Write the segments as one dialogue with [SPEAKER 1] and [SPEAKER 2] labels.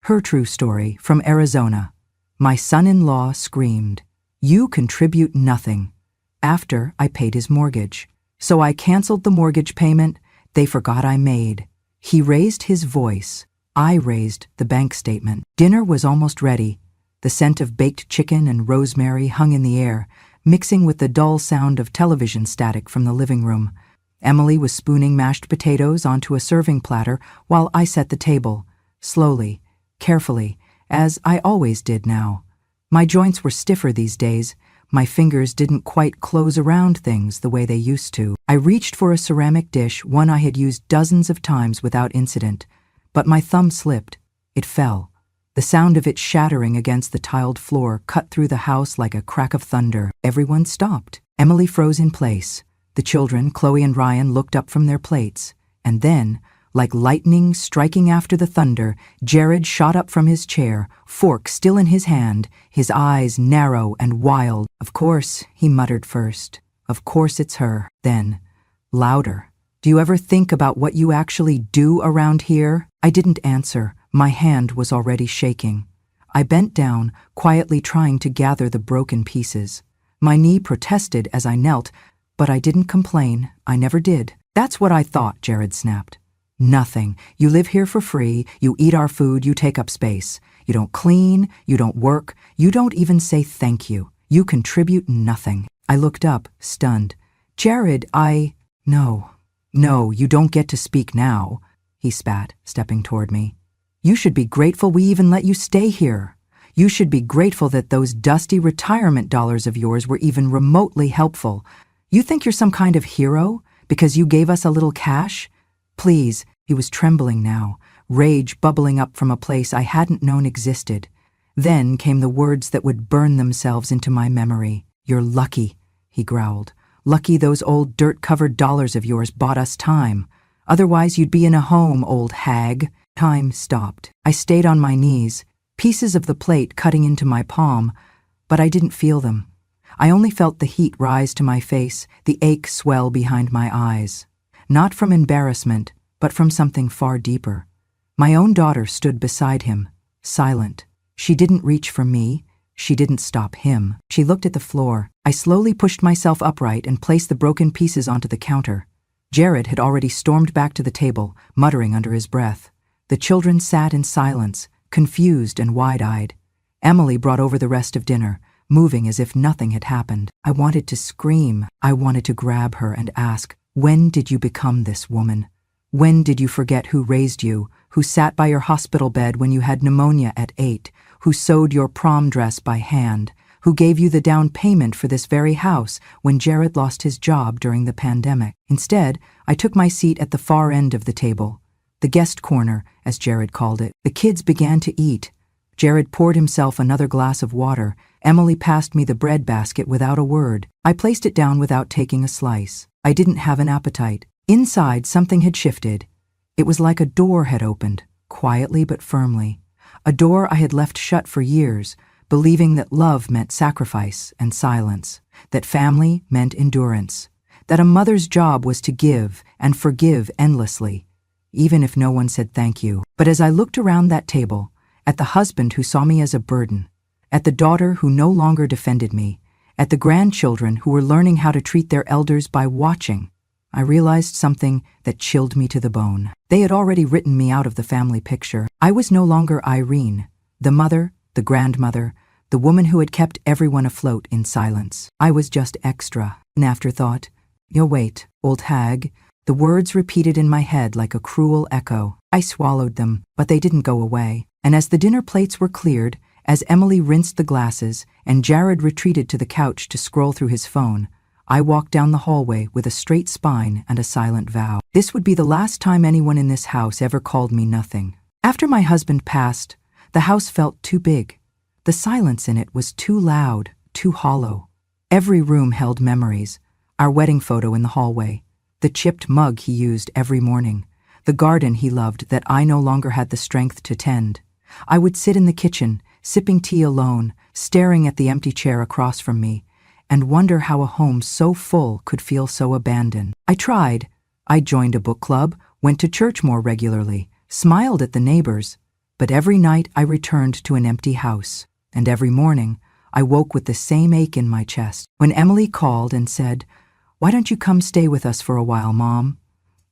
[SPEAKER 1] Her true story from Arizona. My son-in-law screamed, "You contribute nothing," after I paid his mortgage. So I canceled the mortgage payment they forgot I made. He raised his voice. I raised the bank statement. Dinner was almost ready. The scent of baked chicken and rosemary hung in the air, mixing with the dull sound of television static from the living room. Emily was spooning mashed potatoes onto a serving platter while I set the table, slowly, carefully, as I always did now. My joints were stiffer these days. My fingers didn't quite close around things the way they used to. I reached for a ceramic dish, one I had used dozens of times without incident, but my thumb slipped. It fell. The sound of it shattering against the tiled floor cut through the house like a crack of thunder. Everyone stopped. Emily froze in place. The children, Chloe and Ryan, looked up from their plates. And then, like lightning striking after the thunder, Jared shot up from his chair, fork still in his hand, his eyes narrow and wild. "Of course," he muttered first. "Of course it's her." Then, louder, "Do you ever think about what you actually do around here?" I didn't answer. My hand was already shaking. I bent down, quietly trying to gather the broken pieces. My knee protested as I knelt, but I didn't complain. I never did. "That's what I thought," Jared snapped. "Nothing. You live here for free, you eat our food, you take up space. You don't clean, you don't work, you don't even say thank you. You contribute nothing." I looked up, stunned. "Jared, No, you don't get to speak now," he spat, stepping toward me. "You should be grateful we even let you stay here. You should be grateful that those dusty retirement dollars of yours were even remotely helpful. You think you're some kind of hero because you gave us a little cash? Please." He was trembling now, rage bubbling up from a place I hadn't known existed. Then came the words that would burn themselves into my memory. "You're lucky," he growled. "Lucky those old dirt-covered dollars of yours bought us time. Otherwise you'd be in a home, old hag." Time stopped. I stayed on my knees, pieces of the plate cutting into my palm, but I didn't feel them. I only felt the heat rise to my face, the ache swell behind my eyes. Not from embarrassment, but from something far deeper. My own daughter stood beside him, silent. She didn't reach for me. She didn't stop him. She looked at the floor. I slowly pushed myself upright and placed the broken pieces onto the counter. Jared had already stormed back to the table, muttering under his breath. The children sat in silence, confused and wide-eyed. Emily brought over the rest of dinner, moving as if nothing had happened. I wanted to scream. I wanted to grab her and ask, "When did you become this woman? When did you forget who raised you, who sat by your hospital bed when you had pneumonia at 8, who sewed your prom dress by hand, who gave you the down payment for this very house when Jared lost his job during the pandemic?" Instead, I took my seat at the far end of the table, the guest corner, as Jared called it. The kids began to eat. Jared poured himself another glass of water. Emily passed me the bread basket without a word. I placed it down without taking a slice. I didn't have an appetite. Inside, something had shifted. It was like a door had opened, quietly but firmly. A door I had left shut for years, believing that love meant sacrifice and silence, that family meant endurance, that a mother's job was to give and forgive endlessly, even if no one said thank you. But as I looked around that table, at the husband who saw me as a burden, at the daughter who no longer defended me, at the grandchildren who were learning how to treat their elders by watching, I realized something that chilled me to the bone. They had already written me out of the family picture. I was no longer Irene, the mother, the grandmother, the woman who had kept everyone afloat in silence. I was just extra, an afterthought. "You'll wait, old hag." The words repeated in my head like a cruel echo. I swallowed them, but they didn't go away. And as the dinner plates were cleared, as Emily rinsed the glasses and Jared retreated to the couch to scroll through his phone, I walked down the hallway with a straight spine and a silent vow. This would be the last time anyone in this house ever called me nothing. After my husband passed, the house felt too big. The silence in it was too loud, too hollow. Every room held memories. Our wedding photo in the hallway, the chipped mug he used every morning, the garden he loved that I no longer had the strength to tend. I would sit in the kitchen, sipping tea alone, staring at the empty chair across from me, and wonder how a home so full could feel so abandoned. I tried. I joined a book club, went to church more regularly, smiled at the neighbors, But every night I returned to an empty house, and every morning I woke with the same ache in my chest. When Emily called and said, "Why don't you come stay with us for a while, Mom?"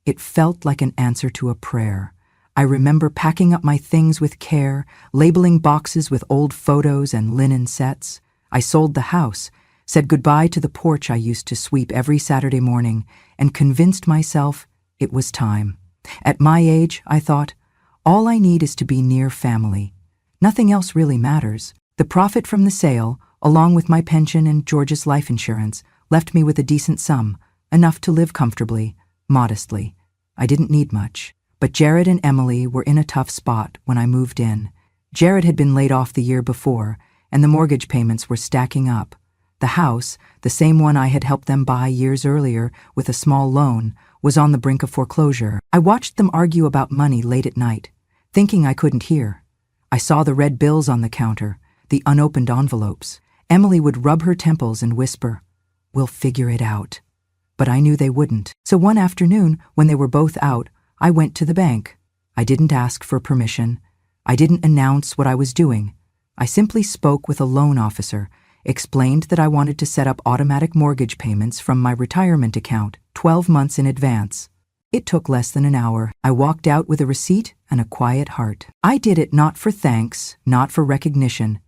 [SPEAKER 1] It felt like an answer to a prayer. I remember packing up my things with care, labeling boxes with old photos and linen sets. I sold the house, said goodbye to the porch I used to sweep every Saturday morning, and convinced myself it was time. At my age, I thought, all I need is to be near family. Nothing else really matters. The profit from the sale, along with my pension and George's life insurance, left me with a decent sum, enough to live comfortably, modestly. I didn't need much. But Jared and Emily were in a tough spot when I moved in. Jared had been laid off the year before, and the mortgage payments were stacking up. The house, the same one I had helped them buy years earlier with a small loan, was on the brink of foreclosure. I watched them argue about money late at night, thinking I couldn't hear. I saw the red bills on the counter, the unopened envelopes. Emily would rub her temples and whisper, "We'll figure it out." But I knew they wouldn't. So one afternoon, when they were both out, I went to the bank. I didn't ask for permission. I didn't announce what I was doing. I simply spoke with a loan officer, explained that I wanted to set up automatic mortgage payments from my retirement account 12 months in advance. It took less than an hour. I walked out with a receipt and a quiet heart. I did it not for thanks, not for recognition,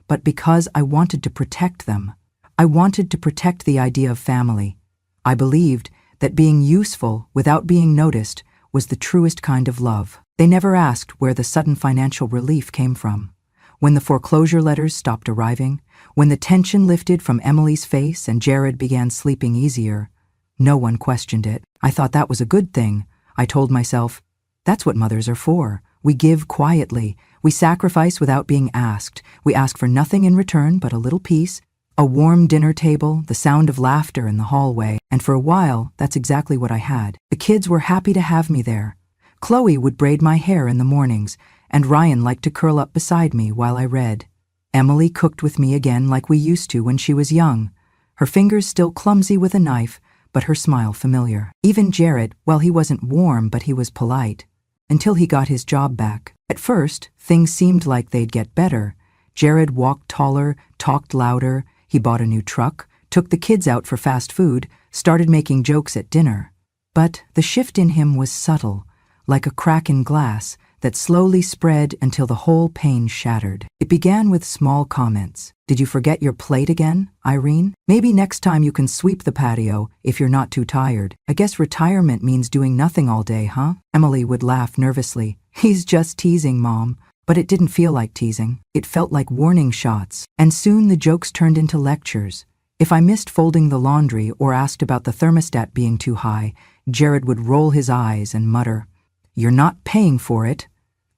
[SPEAKER 1] but because I wanted to protect them. I wanted to protect the idea of family. I believed that being useful without being noticed was the truest kind of love. They never asked where the sudden financial relief came from. When the foreclosure letters stopped arriving, when the tension lifted from Emily's face and Jared began sleeping easier, no one questioned it. I thought that was a good thing. I told myself, that's what mothers are for. We give quietly. We sacrifice without being asked. We ask for nothing in return but a little peace, a warm dinner table, the sound of laughter in the hallway, and for a while, that's exactly what I had. The kids were happy to have me there. Chloe would braid my hair in the mornings, and Ryan liked to curl up beside me while I read. Emily cooked with me again like we used to when she was young, her fingers still clumsy with a knife, but her smile familiar. Even Jared, well, he wasn't warm, but he was polite, until he got his job back. At first, things seemed like they'd get better. Jared walked taller, talked louder. He bought a new truck, took the kids out for fast food, started making jokes at dinner. But the shift in him was subtle, like a crack in glass that slowly spread until the whole pane shattered. It began with small comments. "Did you forget your plate again, Irene? Maybe next time you can sweep the patio if you're not too tired. I guess retirement means doing nothing all day, huh?" Emily would laugh nervously. "He's just teasing, Mom." But it didn't feel like teasing. It felt like warning shots. And soon the jokes turned into lectures. If I missed folding the laundry or asked about the thermostat being too high, Jared would roll his eyes and mutter, "You're not paying for it."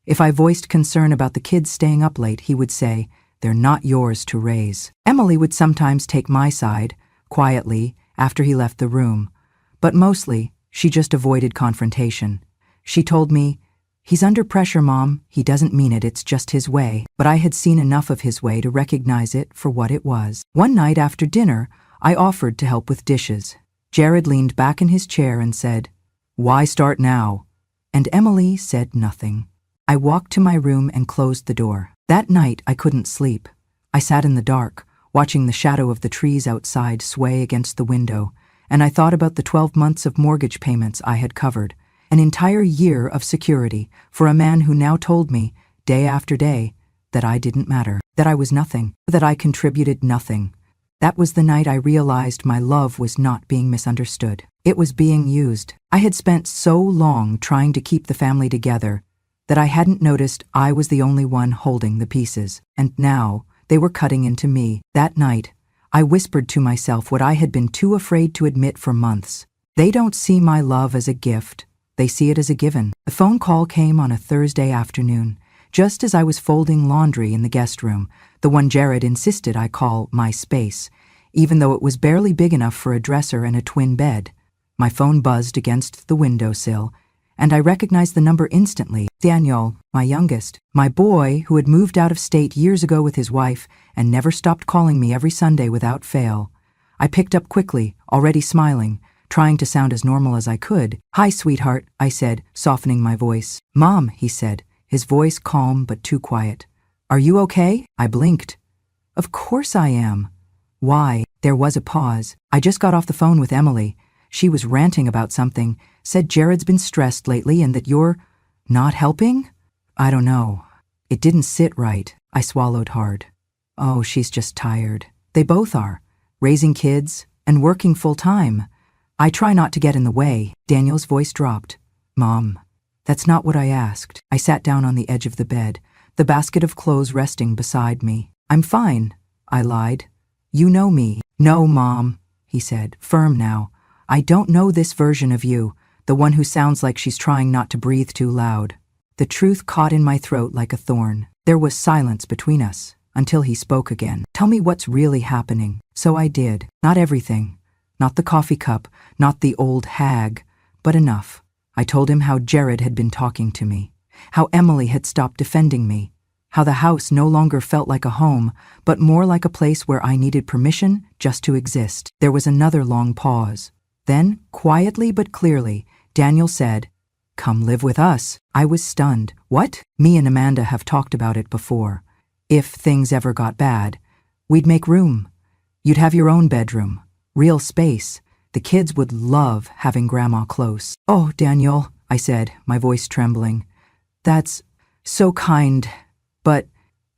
[SPEAKER 1] If I voiced concern about the kids staying up late, he would say, "They're not yours to raise." Emily would sometimes take my side, quietly, after he left the room. But mostly, she just avoided confrontation. She told me, "He's under pressure, Mom. He doesn't mean it, it's just his way." But I had seen enough of his way to recognize it for what it was. One night after dinner, I offered to help with dishes. Jared leaned back in his chair and said, "Why start now?" And Emily said nothing. I walked to my room and closed the door. That night, I couldn't sleep. I sat in the dark, watching the shadow of the trees outside sway against the window, and I thought about the 12 months of mortgage payments I had covered. An entire year of security for a man who now told me, day after day, that I didn't matter, that I was nothing, that I contributed nothing. That was the night I realized my love was not being misunderstood. It was being used. I had spent so long trying to keep the family together that I hadn't noticed I was the only one holding the pieces. And now, they were cutting into me. That night, I whispered to myself what I had been too afraid to admit for months. They don't see my love as a gift. They see it as a given. The phone call came on a Thursday afternoon, just as I was folding laundry in the guest room, the one Jared insisted I call my space, even though it was barely big enough for a dresser and a twin bed. My phone buzzed against the windowsill, and I recognized the number instantly. Daniel, my youngest, my boy who had moved out of state years ago with his wife and never stopped calling me every Sunday without fail. I picked up quickly, already smiling, trying to sound as normal as I could. "Hi, sweetheart," I said, softening my voice. "Mom," he said, his voice calm but too quiet. Are you okay? I blinked. Of course I am. Why? There was a pause. I just got off the phone with Emily. She was ranting about something, said Jared's been stressed lately and that you're not helping? I don't know. It didn't sit right. I swallowed hard. Oh, she's just tired. They both are. Raising kids and working full time. I try not to get in the way. Daniel's voice dropped. Mom, that's not what I asked. I sat down on the edge of the bed, the basket of clothes resting beside me. I'm fine, I lied. You know me. No, Mom, he said, firm now. I don't know this version of you, the one who sounds like she's trying not to breathe too loud. The truth caught in my throat like a thorn. There was silence between us, until he spoke again. Tell me what's really happening. So I did. Not everything. Not the coffee cup, not the old hag, but enough. I told him how Jared had been talking to me, how Emily had stopped defending me, how the house no longer felt like a home, but more like a place where I needed permission just to exist. There was another long pause. Then, quietly but clearly, Daniel said, "Come live with us." I was stunned. What? Me and Amanda have talked about it before. If things ever got bad, we'd make room. You'd have your own bedroom, real space. The kids would love having Grandma close. Oh, Daniel, I said, my voice trembling. That's so kind, but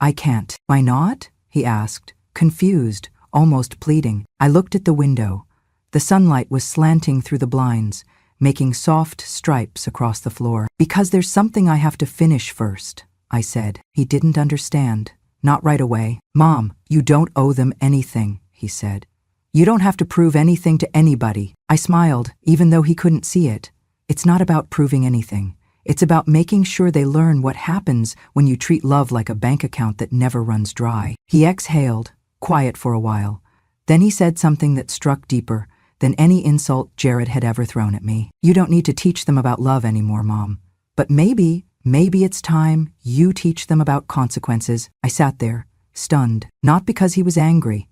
[SPEAKER 1] I can't. Why not? He asked, confused, almost pleading. I looked at the window. The sunlight was slanting through the blinds, making soft stripes across the floor. Because there's something I have to finish first, I said. He didn't understand. Not right away. Mom, you don't owe them anything, he said. You don't have to prove anything to anybody. I smiled, even though he couldn't see it. It's not about proving anything. It's about making sure they learn what happens when you treat love like a bank account that never runs dry. He exhaled, quiet for a while. Then he said something that struck deeper than any insult Jared had ever thrown at me. You don't need to teach them about love anymore, Mom. But maybe it's time you teach them about consequences. I sat there, stunned, not because he was angry,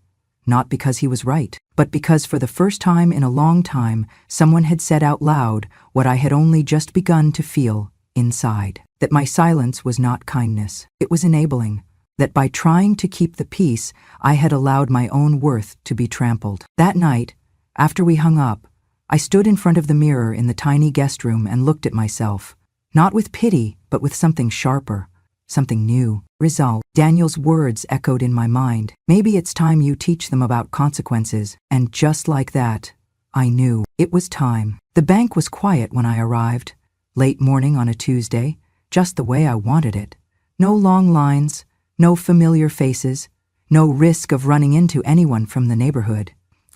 [SPEAKER 1] not because he was right, but because for the first time in a long time, someone had said out loud what I had only just begun to feel inside. That my silence was not kindness, it was enabling. That by trying to keep the peace, I had allowed my own worth to be trampled. That night, after we hung up, I stood in front of the mirror in the tiny guest room and looked at myself. Not with pity, but with something sharper, something new. Resolve. Daniel's words echoed in my mind. Maybe it's time you teach them about consequences. And just like that, I knew it was time. The bank was quiet when I arrived. Late morning on a Tuesday, just the way I wanted it. No long lines, no familiar faces, no risk of running into anyone from the neighborhood.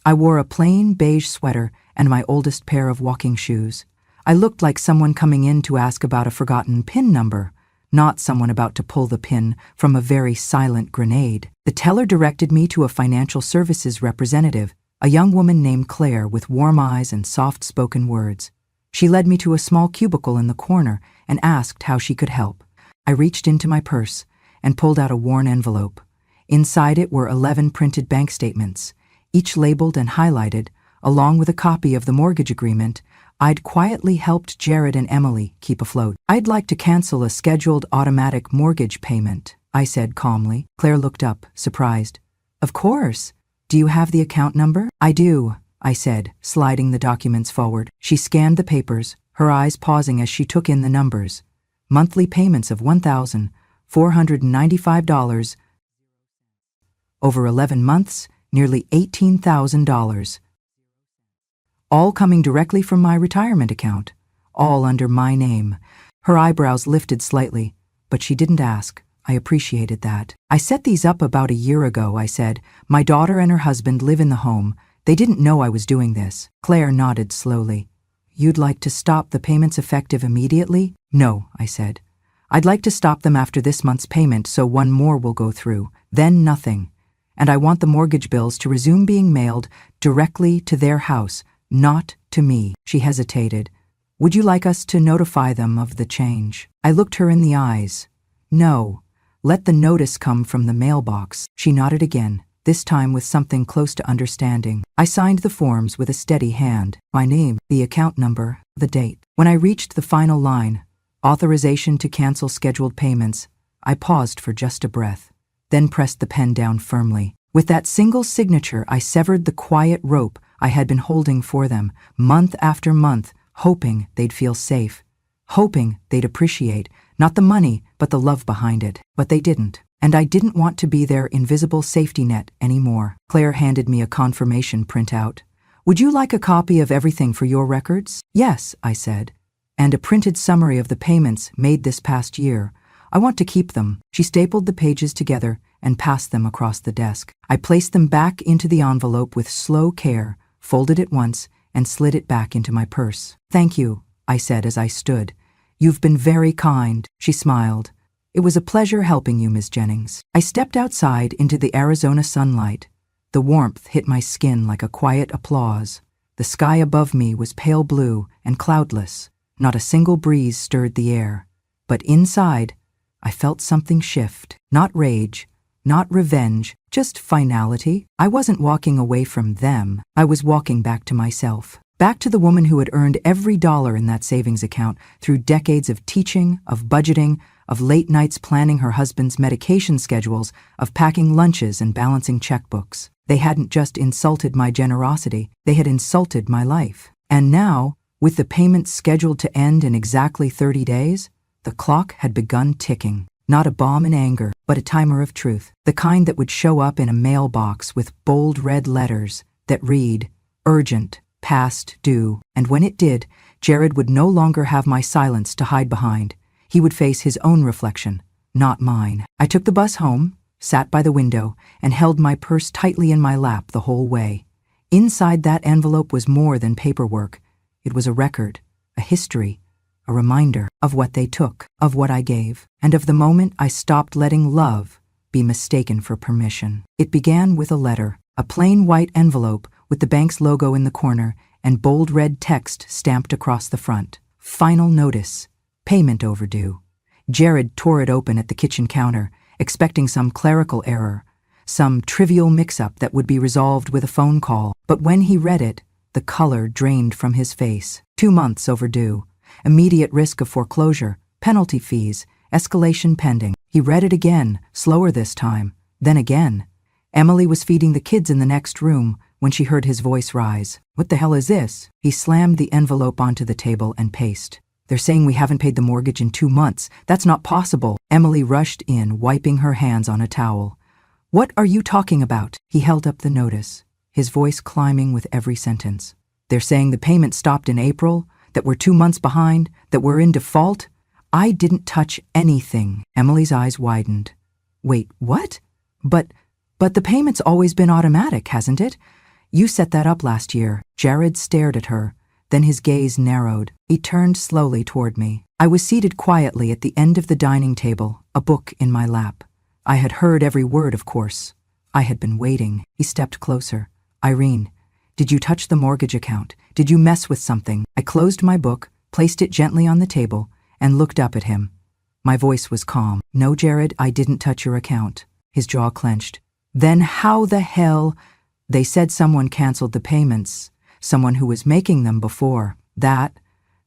[SPEAKER 1] I wore a plain beige sweater and my oldest pair of walking shoes. I looked like someone coming in to ask about a forgotten PIN number, not someone about to pull the pin from a very silent grenade. The teller directed me to a financial services representative, a young woman named Claire with warm eyes and soft-spoken words. She led me to a small cubicle in the corner and asked how she could help. I reached into my purse and pulled out a worn envelope. Inside it were 11 printed bank statements, each labeled and highlighted, along with a copy of the mortgage agreement I'd quietly helped Jared and Emily keep afloat. I'd like to cancel a scheduled automatic mortgage payment, I said calmly. Claire looked up, surprised. Of course. Do you have the account number? I do, I said, sliding the documents forward. She scanned the papers, her eyes pausing as she took in the numbers. Monthly payments of $1,495. Over 11 months, nearly $18,000. All coming directly from my retirement account, all under my name. Her eyebrows lifted slightly, but she didn't ask. I appreciated that. I set these up about a year ago, I said. My daughter and her husband live in the home. They didn't know I was doing this. Claire nodded slowly. You'd like to stop the payments effective immediately? No, I said. I'd like to stop them after this month's payment so one more will go through, then nothing. And I want the mortgage bills to resume being mailed directly to their house, not to me. She hesitated. Would you like us to notify them of the change? I looked her in the eyes. No. Let the notice come from the mailbox. She nodded again, this time with something close to understanding. I signed the forms with a steady hand. My name, the account number, the date. When I reached the final line, Authorization to cancel scheduled payments. I paused for just a breath, then pressed the pen down firmly. With that single signature, I severed the quiet rope I had been holding for them, month after month, hoping they'd feel safe, hoping they'd appreciate, not the money, but the love behind it. But they didn't. And I didn't want to be their invisible safety net anymore. Claire handed me a confirmation printout. Would you like a copy of everything for your records? Yes, I said. And a printed summary of the payments made this past year. I want to keep them. She stapled the pages together and passed them across the desk. I placed them back into the envelope with slow care, folded it once, and slid it back into my purse. Thank you, I said as I stood. You've been very kind, she smiled. It was a pleasure helping you, Ms. Jennings. I stepped outside into the Arizona sunlight. The warmth hit my skin like a quiet applause. The sky above me was pale blue and cloudless. Not a single breeze stirred the air. But inside, I felt something shift. Not rage, not revenge, just finality. I wasn't walking away from them. I was walking back to myself. Back to the woman who had earned every dollar in that savings account through decades of teaching, of budgeting, of late nights planning her husband's medication schedules, of packing lunches and balancing checkbooks. They hadn't just insulted my generosity, they had insulted my life. And now, with the payments scheduled to end in exactly 30 days, the clock had begun ticking. Not a bomb in anger, but a timer of truth. The kind that would show up in a mailbox with bold red letters that read, urgent, past due. And when it did, Jared would no longer have my silence to hide behind. He would face his own reflection, not mine. I took the bus home, sat by the window, and held my purse tightly in my lap the whole way. Inside that envelope was more than paperwork. It was a record, a history, a reminder of what they took, of what I gave, and of the moment I stopped letting love be mistaken for permission. It began with a letter, a plain white envelope with the bank's logo in the corner and bold red text stamped across the front. Final notice. Payment overdue. Jared tore it open at the kitchen counter, expecting some clerical error, some trivial mix-up that would be resolved with a phone call. But when he read it, the color drained from his face. 2 months overdue. Immediate risk of foreclosure, penalty fees, escalation pending. He read it again, slower this time, then again. Emily was feeding the kids in the next room when she heard his voice rise. What the hell is this? He slammed the envelope onto the table and paced. They're saying we haven't paid the mortgage in 2 months. That's not possible. Emily rushed in, wiping her hands on a towel. What are you talking about? He held up the notice, his voice climbing with every sentence. They're saying the payment stopped in April, that we're 2 months behind, that we're in default. I didn't touch anything. Emily's eyes widened. Wait, what? But the payment's always been automatic, hasn't it? You set that up last year. Jared stared at her. Then his gaze narrowed. He turned slowly toward me. I was seated quietly at the end of the dining table, a book in my lap. I had heard every word, of course. I had been waiting. He stepped closer. Irene, did you touch the mortgage account? Did you mess with something? I closed my book, placed it gently on the table, and looked up at him. My voice was calm. No, Jared, I didn't touch your account. His jaw clenched. Then how the hell? They said someone canceled the payments. Someone who was making them before. That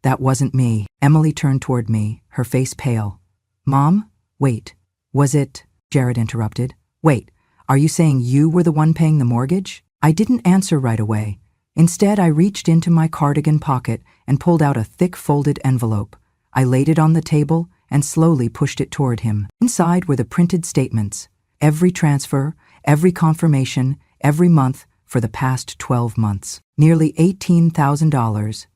[SPEAKER 1] wasn't me. Emily turned toward me, her face pale. Mom? Wait. Was it? Jared interrupted. Wait, are you saying you were the one paying the mortgage? I didn't answer right away. Instead, I reached into my cardigan pocket and pulled out a thick folded envelope. I laid it on the table and slowly pushed it toward him. Inside were the printed statements. Every transfer, every confirmation, every month for the past 12 months. Nearly $18,000.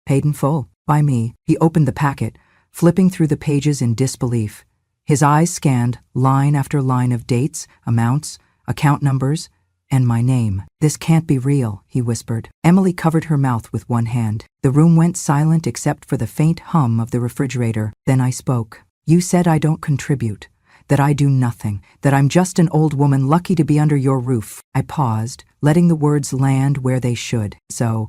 [SPEAKER 1] Paid in full. By me. He opened the packet, flipping through the pages in disbelief. His eyes scanned line after line of dates, amounts, account numbers, and my name. This can't be real, he whispered. Emily covered her mouth with one hand. The room went silent except for the faint hum of the refrigerator. Then I spoke. You said I don't contribute, that I do nothing, that I'm just an old woman lucky to be under your roof. I paused, letting the words land where they should. So,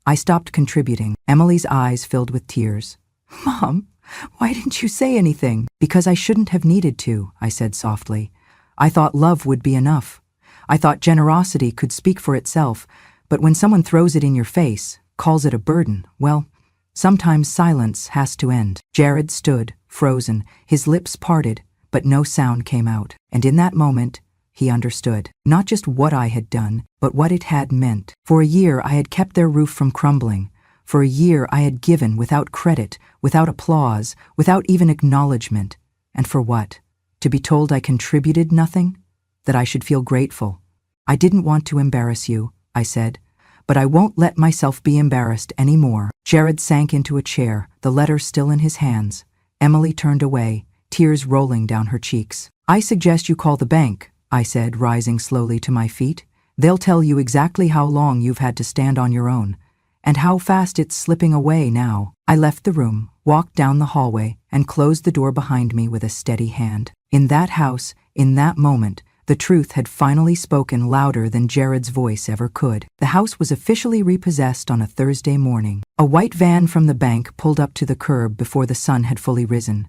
[SPEAKER 1] I stopped contributing. Emily's eyes filled with tears. Mom, why didn't you say anything? Because I shouldn't have needed to, I said softly. I thought love would be enough. I thought generosity could speak for itself, but when someone throws it in your face, calls it a burden, well, Sometimes silence has to end. Jared stood, frozen, his lips parted, but no sound came out. And in that moment, he understood. Not just what I had done, but what it had meant. For a year I had kept their roof from crumbling. For a year I had given without credit, without applause, without even acknowledgement. And for what? To be told I contributed nothing? That I should feel grateful. I didn't want to embarrass you, I said, but I won't let myself be embarrassed anymore. Jared sank into a chair, the letter still in his hands. Emily turned away, tears rolling down her cheeks. I suggest you call the bank, I said, rising slowly to my feet. They'll tell you exactly how long you've had to stand on your own, and how fast it's slipping away now. I left the room, walked down the hallway, and closed the door behind me with a steady hand. In that house, in that moment, the truth had finally spoken louder than Jared's voice ever could. The house was officially repossessed on a Thursday morning. A white van from the bank pulled up to the curb before the sun had fully risen.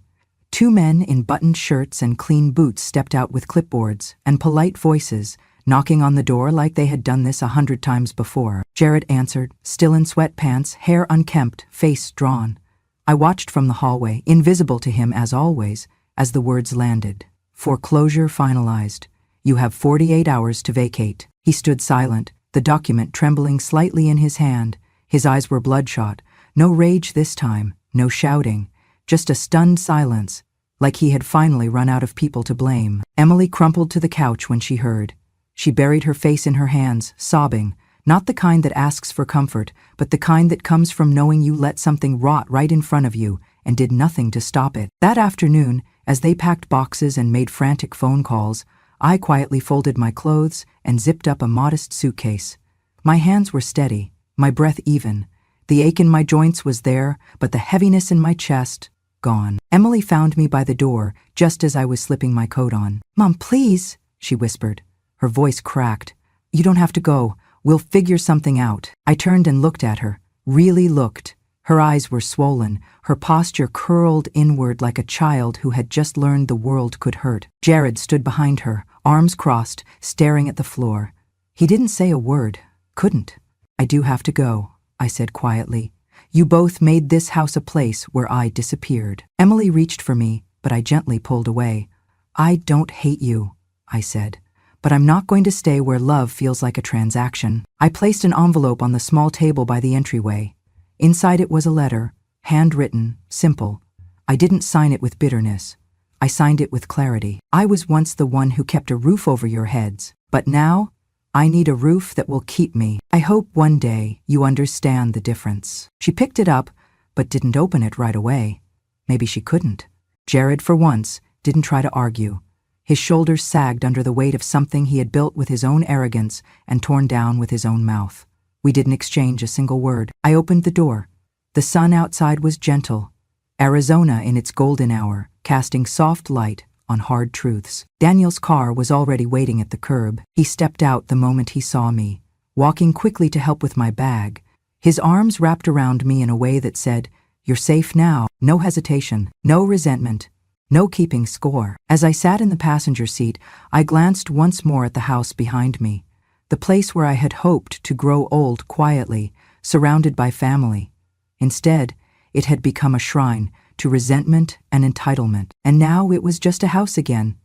[SPEAKER 1] Two men in buttoned shirts and clean boots stepped out with clipboards and polite voices, knocking on the door like they had done this 100 times before. Jared answered, still in sweatpants, hair unkempt, face drawn. I watched from the hallway, invisible to him as always, as the words landed. Foreclosure finalized. You have 48 hours to vacate. He stood silent, the document trembling slightly in his hand. His eyes were bloodshot. No rage this time, no shouting, just a stunned silence, like he had finally run out of people to blame. Emily crumpled to the couch when she heard. She buried her face in her hands, sobbing, not the kind that asks for comfort, but the kind that comes from knowing you let something rot right in front of you and did nothing to stop it. That afternoon, as they packed boxes and made frantic phone calls, I quietly folded my clothes and zipped up a modest suitcase. My hands were steady, my breath even. The ache in my joints was there, but the heaviness in my chest, gone. Emily found me by the door, just as I was slipping my coat on. Mom, please, she whispered. Her voice cracked. You don't have to go. We'll figure something out. I turned and looked at her, really looked. Her eyes were swollen, her posture curled inward like a child who had just learned the world could hurt. Jared stood behind her, arms crossed, staring at the floor. He didn't say a word, couldn't. I do have to go, I said quietly. You both made this house a place where I disappeared. Emily reached for me, but I gently pulled away. I don't hate you, I said, but I'm not going to stay where love feels like a transaction. I placed an envelope on the small table by the entryway. Inside it was a letter, handwritten, simple. I didn't sign it with bitterness. I signed it with clarity. I was once the one who kept a roof over your heads, but now I need a roof that will keep me. I hope one day you understand the difference. She picked it up, but didn't open it right away. Maybe she couldn't. Jared, for once, didn't try to argue. His shoulders sagged under the weight of something he had built with his own arrogance and torn down with his own mouth. We didn't exchange a single word. I opened the door. The sun outside was gentle, Arizona in its golden hour, casting soft light on hard truths. Daniel's car was already waiting at the curb. He stepped out the moment he saw me, walking quickly to help with my bag. His arms wrapped around me in a way that said, "You're safe now." No hesitation, no resentment, no keeping score. As I sat in the passenger seat, I glanced once more at the house behind me, the place where I had hoped to grow old quietly, surrounded by family. Instead, it had become a shrine to resentment and entitlement. And now it was just a house again,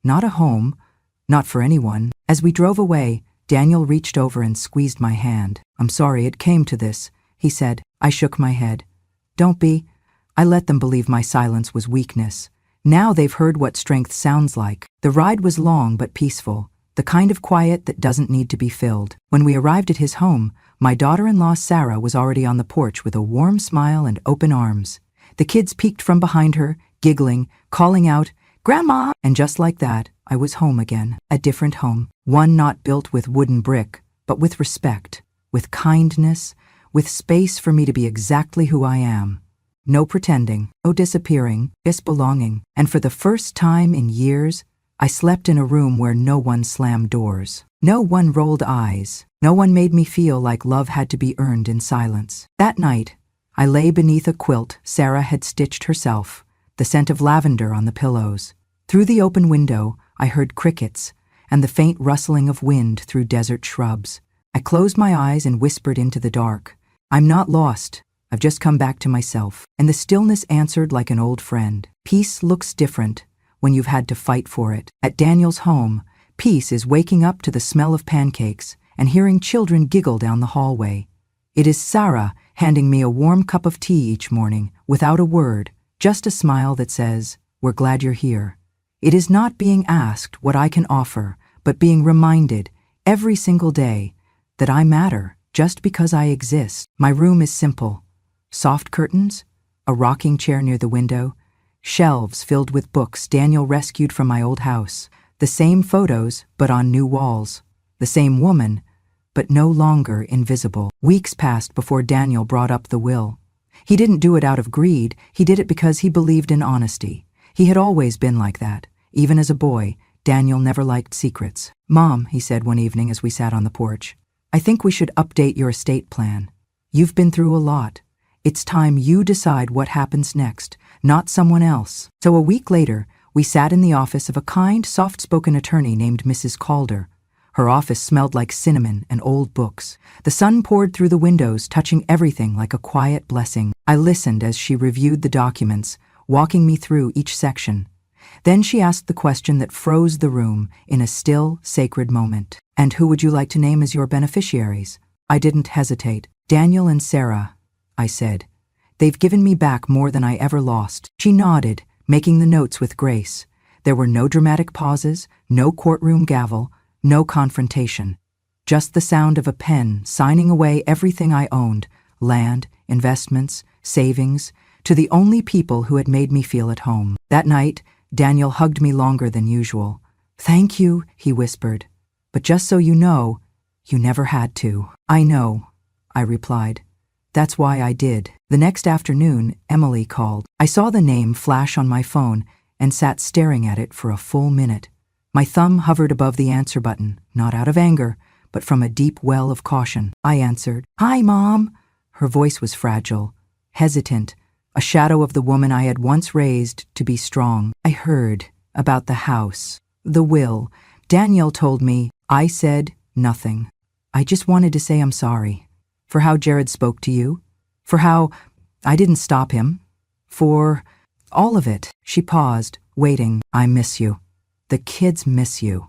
[SPEAKER 1] not a home, not for anyone. As we drove away, Daniel reached over and squeezed my hand. "I'm sorry it came to this," he said. I shook my head. "Don't be." I let them believe my silence was weakness. Now they've heard what strength sounds like. The ride was long but peaceful, the kind of quiet that doesn't need to be filled. When we arrived at his home, my daughter-in-law Sarah was already on the porch with a warm smile and open arms. The kids peeked from behind her, giggling, calling out, "Grandma!" And just like that, I was home again. A different home. One not built with wooden brick, but with respect, with kindness, with space for me to be exactly who I am. No pretending, no disappearing, just belonging. And for the first time in years, I slept in a room where no one slammed doors. No one rolled eyes. No one made me feel like love had to be earned in silence. That night, I lay beneath a quilt Sarah had stitched herself, the scent of lavender on the pillows. Through the open window, I heard crickets and the faint rustling of wind through desert shrubs. I closed my eyes and whispered into the dark. "I'm not lost. I've just come back to myself." And the stillness answered like an old friend. Peace looks different when you've had to fight for it. At Daniel's home, peace is waking up to the smell of pancakes and hearing children giggle down the hallway. It is Sarah handing me a warm cup of tea each morning, without a word, just a smile that says, "We're glad you're here." It is not being asked what I can offer, but being reminded every single day that I matter just because I exist. My room is simple. Soft curtains, a rocking chair near the window, shelves filled with books Daniel rescued from my old house, the same photos but on new walls, the same woman but no longer invisible. Weeks passed before Daniel brought up the will. He didn't do it out of greed, he did it because he believed in honesty. He had always been like that. Even as a boy, Daniel never liked secrets. "Mom," he said one evening as we sat on the porch, "I think we should update your estate plan. You've been through a lot. It's time you decide what happens next, not someone else." So a week later, we sat in the office of a kind, soft-spoken attorney named Mrs. Calder. Her office smelled like cinnamon and old books. The sun poured through the windows, touching everything like a quiet blessing. I listened as she reviewed the documents, walking me through each section. Then she asked the question that froze the room in a still, sacred moment. "And who would you like to name as your beneficiaries?" I didn't hesitate. "Daniel and Sarah," I said. "They've given me back more than I ever lost." She nodded, making the notes with grace. There were no dramatic pauses, no courtroom gavel, no confrontation. Just the sound of a pen signing away everything I owned, land, investments, savings, to the only people who had made me feel at home. That night, Daniel hugged me longer than usual. "Thank you," he whispered. "But just so you know, you never had to." "I know," I replied. "That's why I did." The next afternoon, Emily called. I saw the name flash on my phone and sat staring at it for a full minute. My thumb hovered above the answer button, not out of anger, but from a deep well of caution. I answered. "Hi, Mom." Her voice was fragile, hesitant, a shadow of the woman I had once raised to be strong. "I heard about the house, the will. Daniel told me." I said nothing. "I just wanted to say I'm sorry. For how Jared spoke to you. For how I didn't stop him. For all of it." She paused, waiting. "I miss you. The kids miss you.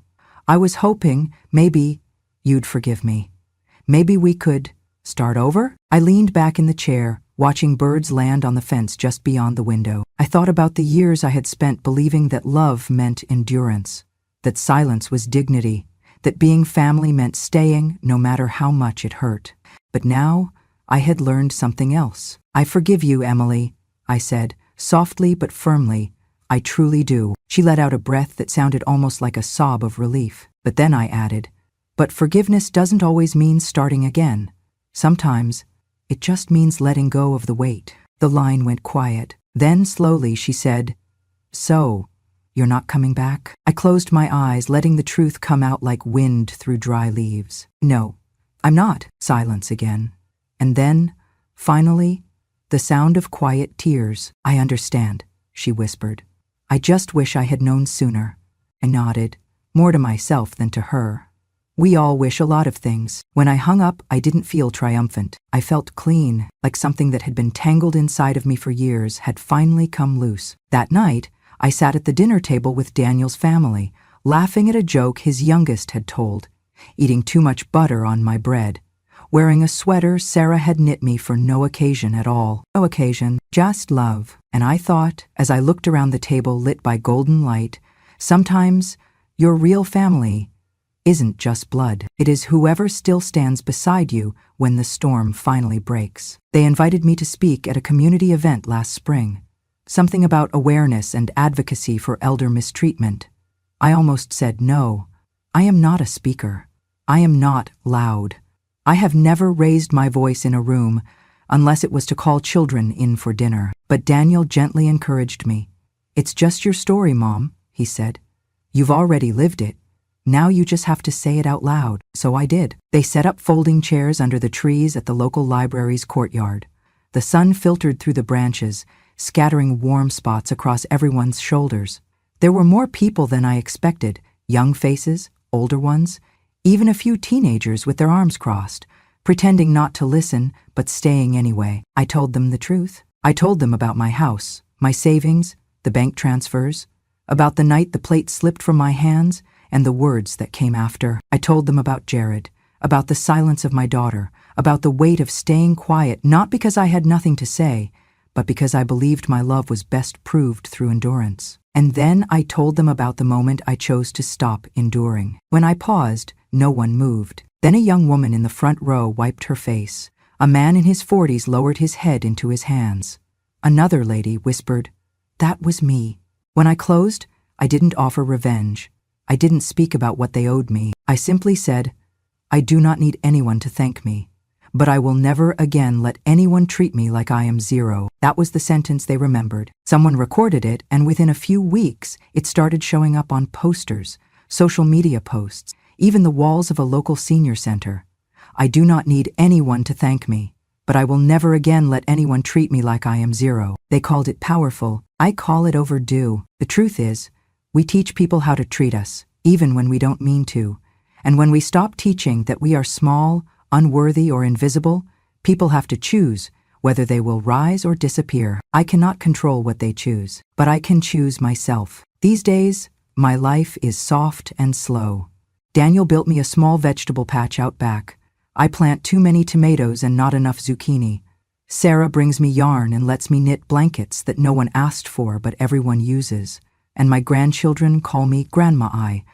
[SPEAKER 1] I was hoping maybe you'd forgive me. Maybe we could start over." I leaned back in the chair, watching birds land on the fence just beyond the window. I thought about the years I had spent believing that love meant endurance, that silence was dignity, that being family meant staying no matter how much it hurt. But now I had learned something else. "I forgive you, Emily," I said, softly but firmly. "I truly do." She let out a breath that sounded almost like a sob of relief. But then I added, "But forgiveness doesn't always mean starting again. Sometimes it just means letting go of the weight." The line went quiet. Then slowly she said, "So, you're not coming back?" I closed my eyes, letting the truth come out like wind through dry leaves. "No, I'm not." Silence again. And then, finally, the sound of quiet tears. "I understand," she whispered. "I just wish I had known sooner." I nodded, more to myself than to her. We all wish a lot of things. When I hung up, I didn't feel triumphant. I felt clean, like something that had been tangled inside of me for years had finally come loose. That night, I sat at the dinner table with Daniel's family, laughing at a joke his youngest had told, eating too much butter on my bread, wearing a sweater Sarah had knit me for no occasion at all. No occasion, just love. And I thought, as I looked around the table lit by golden light, sometimes your real family isn't just blood. It is whoever still stands beside you when the storm finally breaks. They invited me to speak at a community event last spring. Something about awareness and advocacy for elder mistreatment. I almost said no. I am not a speaker. I am not loud. I have never raised my voice in a room unless it was to call children in for dinner. But Daniel gently encouraged me. "It's just your story, Mom," he said. "You've already lived it. Now you just have to say it out loud." So I did. They set up folding chairs under the trees at the local library's courtyard. The sun filtered through the branches, scattering warm spots across everyone's shoulders. There were more people than I expected, young faces, older ones, even a few teenagers with their arms crossed, pretending not to listen, but staying anyway. I told them the truth. I told them about my house, my savings, the bank transfers, about the night the plate slipped from my hands, and the words that came after. I told them about Jared, about the silence of my daughter, about the weight of staying quiet, not because I had nothing to say, but because I believed my love was best proved through endurance. And then I told them about the moment I chose to stop enduring. When I paused, no one moved. Then a young woman in the front row wiped her face. A man in his 40s lowered his head into his hands. Another lady whispered, "That was me." When I closed, I didn't offer revenge. I didn't speak about what they owed me. I simply said, "I do not need anyone to thank me, but I will never again let anyone treat me like I am zero." That was the sentence they remembered. Someone recorded it, and within a few weeks, it started showing up on posters, social media posts, even the walls of a local senior center. I do not need anyone to thank me, but I will never again let anyone treat me like I am zero. They called it powerful. I call it overdue. The truth is, we teach people how to treat us, even when we don't mean to. And when we stop teaching that we are small, unworthy, or invisible, people have to choose whether they will rise or disappear. I cannot control what they choose, but I can choose myself. These days, my life is soft and slow. Daniel built me a small vegetable patch out back. I plant too many tomatoes and not enough zucchini. Sarah brings me yarn and lets me knit blankets that no one asked for but everyone uses. And my grandchildren call me Grandma I,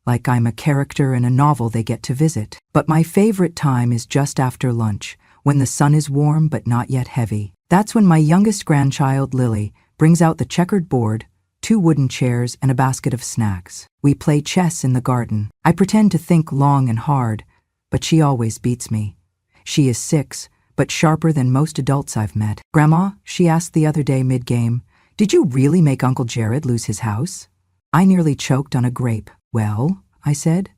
[SPEAKER 1] like I'm a character in a novel they get to visit. But my favorite time is just after lunch, when the sun is warm but not yet heavy. That's when my youngest grandchild, Lily, brings out the checkered board, 2 wooden chairs, and a basket of snacks. We play chess in the garden. I pretend to think long and hard, but she always beats me. She is 6, but sharper than most adults I've met. "Grandma," she asked the other day mid-game, "did you really make Uncle Jared lose his house?" I nearly choked on a grape. "Well," I said,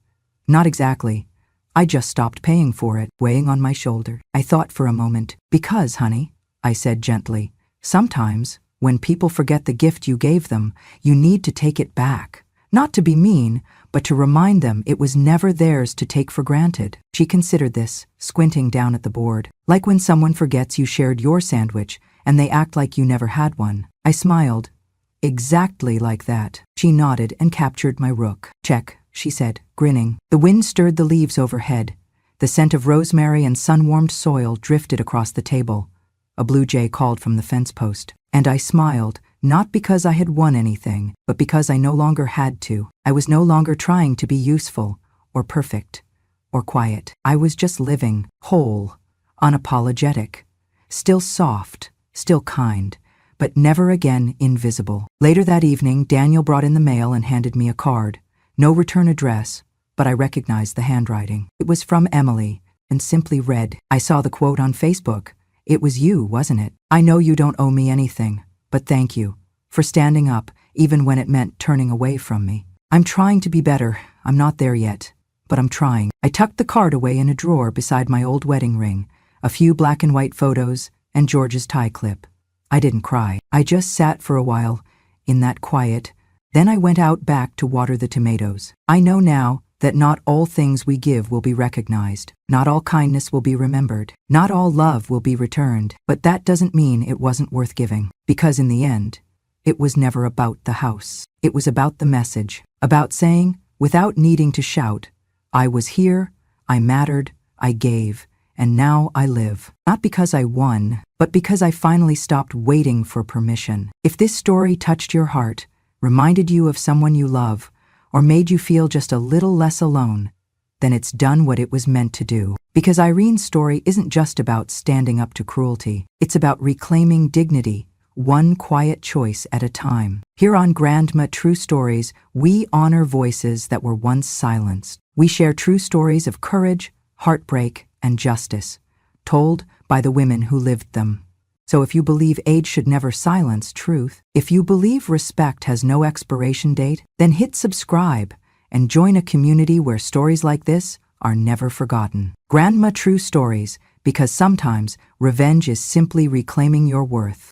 [SPEAKER 1] "not exactly. I just stopped paying for it," weighing on my shoulder. I thought for a moment. "Because, honey," I said gently, "sometimes, when people forget the gift you gave them, you need to take it back. Not to be mean, but to remind them it was never theirs to take for granted." She considered this, squinting down at the board. "Like when someone forgets you shared your sandwich and they act like you never had one." I smiled. "Exactly like that." She nodded and captured my rook. "Check," she said, grinning. The wind stirred the leaves overhead. The scent of rosemary and sun-warmed soil drifted across the table. A blue jay called from the fence post. And I smiled, not because I had won anything, but because I no longer had to. I was no longer trying to be useful, or perfect, or quiet. I was just living, whole, unapologetic, still soft, still kind, but never again invisible. Later that evening, Daniel brought in the mail and handed me a card. No return address, but I recognized the handwriting. It was from Emily, and simply read. I saw the quote on Facebook. "It was you, wasn't it? I know you don't owe me anything, but thank you for standing up, even when it meant turning away from me. I'm trying to be better. I'm not there yet, but I'm trying." I tucked the card away in a drawer beside my old wedding ring, a few black and white photos, and George's tie clip. I didn't cry. I just sat for a while, in that quiet. Then I went out back to water the tomatoes. I know now that not all things we give will be recognized. Not all kindness will be remembered. Not all love will be returned. But that doesn't mean it wasn't worth giving. Because in the end, it was never about the house. It was about the message. About saying, without needing to shout, "I was here, I mattered, I gave, and now I live." Not because I won, but because I finally stopped waiting for permission. If this story touched your heart, reminded you of someone you love, or made you feel just a little less alone, then it's done what it was meant to do. Because Irene's story isn't just about standing up to cruelty. It's about reclaiming dignity, one quiet choice at a time. Here on Grandma True Stories, we honor voices that were once silenced. We share true stories of courage, heartbreak, and justice, told by the women who lived them. So if you believe age should never silence truth, if you believe respect has no expiration date, then hit subscribe and join a community where stories like this are never forgotten. Grandma True Stories, because sometimes revenge is simply reclaiming your worth.